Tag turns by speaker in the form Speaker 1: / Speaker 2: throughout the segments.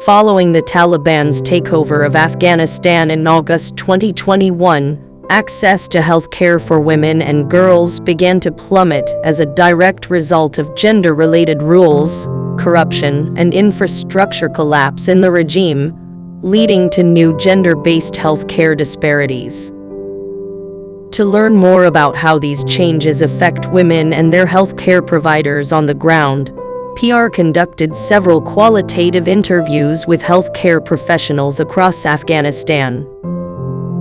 Speaker 1: Following the Taliban's takeover of Afghanistan in August 2021, access to health care for women and girls began to plummet as a direct result of gender-related rules, corruption, and infrastructure collapse in the regime, leading to new gender-based health care disparities. To learn more about how these changes affect women and their health care providers on the ground, PR conducted several qualitative interviews with healthcare professionals across Afghanistan.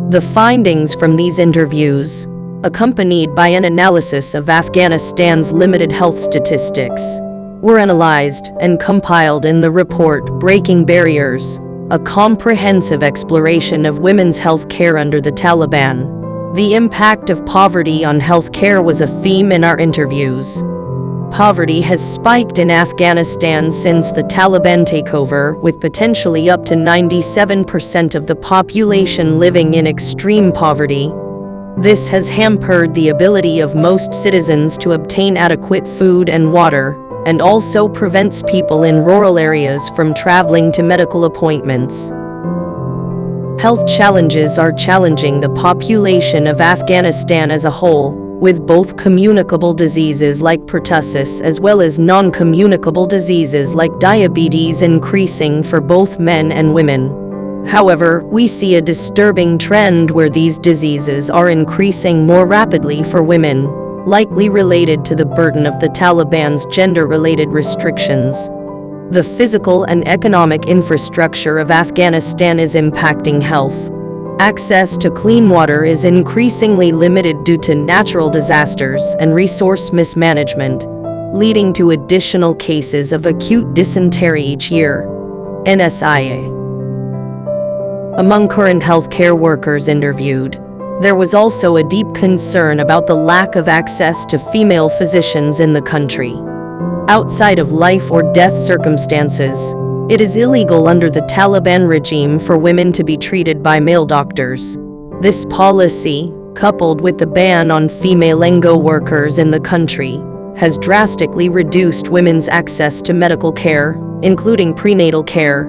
Speaker 1: The findings from these interviews, accompanied by an analysis of Afghanistan's limited health statistics, were analyzed and compiled in the report Breaking Barriers, a comprehensive exploration of women's health care under the Taliban. The impact of poverty on health care was a theme in our interviews. Poverty has spiked in Afghanistan since the Taliban takeover, with potentially up to 97% of the population living in extreme poverty. This has hampered the ability of most citizens to obtain adequate food and water, and also prevents people in rural areas from traveling to medical appointments. Health challenges are challenging the population of Afghanistan as a whole, with both communicable diseases like pertussis as well as non-communicable diseases like diabetes increasing for both men and women. However, we see a disturbing trend where these diseases are increasing more rapidly for women, likely related to the burden of the Taliban's gender-related restrictions. The physical and economic infrastructure of Afghanistan is impacting health. Access to clean water is increasingly limited due to natural disasters and resource mismanagement, leading to additional cases of acute dysentery each year. NSIA. Among current healthcare workers interviewed, there was also a deep concern about the lack of access to female physicians in the country. Outside of life or death circumstances, it is illegal under the Taliban regime for women to be treated by male doctors. This policy, coupled with the ban on female NGO workers in the country, has drastically reduced women's access to medical care, including prenatal care.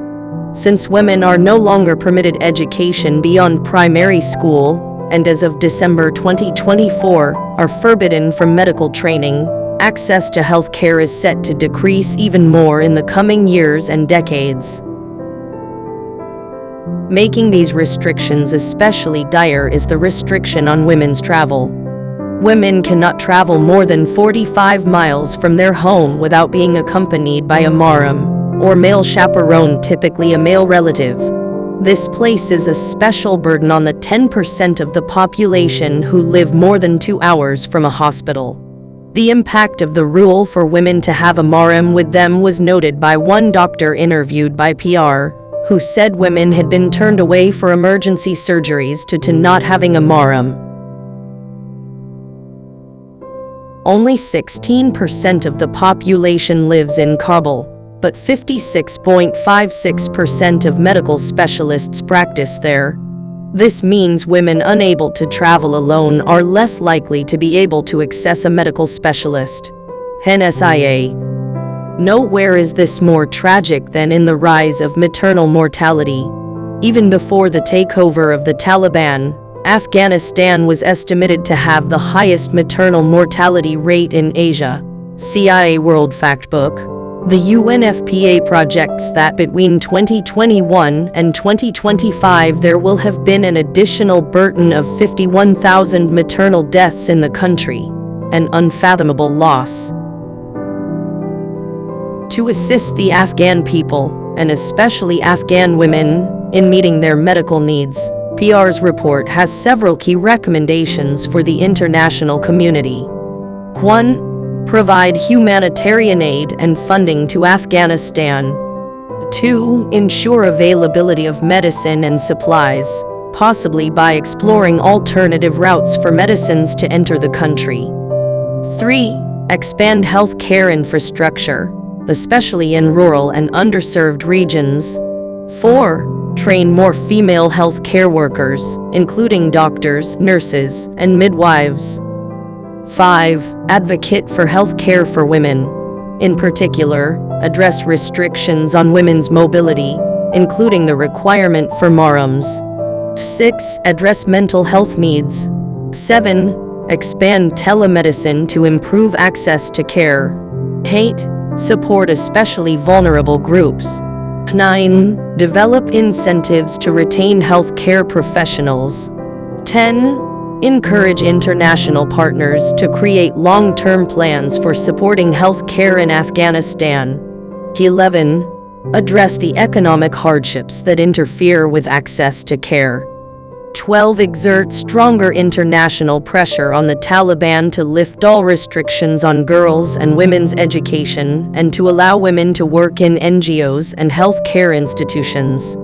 Speaker 1: Since women are no longer permitted education beyond primary school, and as of December 2024, are forbidden from medical training, access to health care is set to decrease even more in the coming years and decades. Making these restrictions especially dire is the restriction on women's travel. Women cannot travel more than 45 miles from their home without being accompanied by a mahram, or male chaperone, typically a male relative. This places a special burden on the 10% of the population who live more than 2 hours from a hospital. The impact of the rule for women to have a mahram with them was noted by one doctor interviewed by PR, who said women had been turned away for emergency surgeries due to not having a mahram. Only 16% of the population lives in Kabul, but 56.56% of medical specialists practice there. This means women unable to travel alone are less likely to be able to access a medical specialist. NSIA. Nowhere is this more tragic than in the rise of maternal mortality. Even before the takeover of the Taliban, Afghanistan was estimated to have the highest maternal mortality rate in Asia. CIA World Factbook. The UNFPA projects that between 2021 and 2025 there will have been an additional burden of 51,000 maternal deaths in the country, an unfathomable loss. To assist the Afghan people, and especially Afghan women, in meeting their medical needs, PR's report has several key recommendations for the international community. 1. Provide humanitarian aid and funding to Afghanistan. 2. Ensure availability of medicine and supplies, possibly by exploring alternative routes for medicines to enter the country. 3. Expand health care infrastructure, especially in rural and underserved regions. 4. Train more female health care workers, including doctors, nurses, and midwives. 5. Advocate for health care for women. In particular, address restrictions on women's mobility, including the requirement for Mahrams. 6. Address mental health needs. 7. Expand telemedicine to improve access to care. 8. Support especially vulnerable groups. 9. Develop incentives to retain healthcare professionals. 10. Encourage international partners to create long-term plans for supporting healthcare in Afghanistan. 11. Address the economic hardships that interfere with access to care. 12. Exert stronger international pressure on the Taliban to lift all restrictions on girls and women's education and to allow women to work in NGOs and healthcare institutions.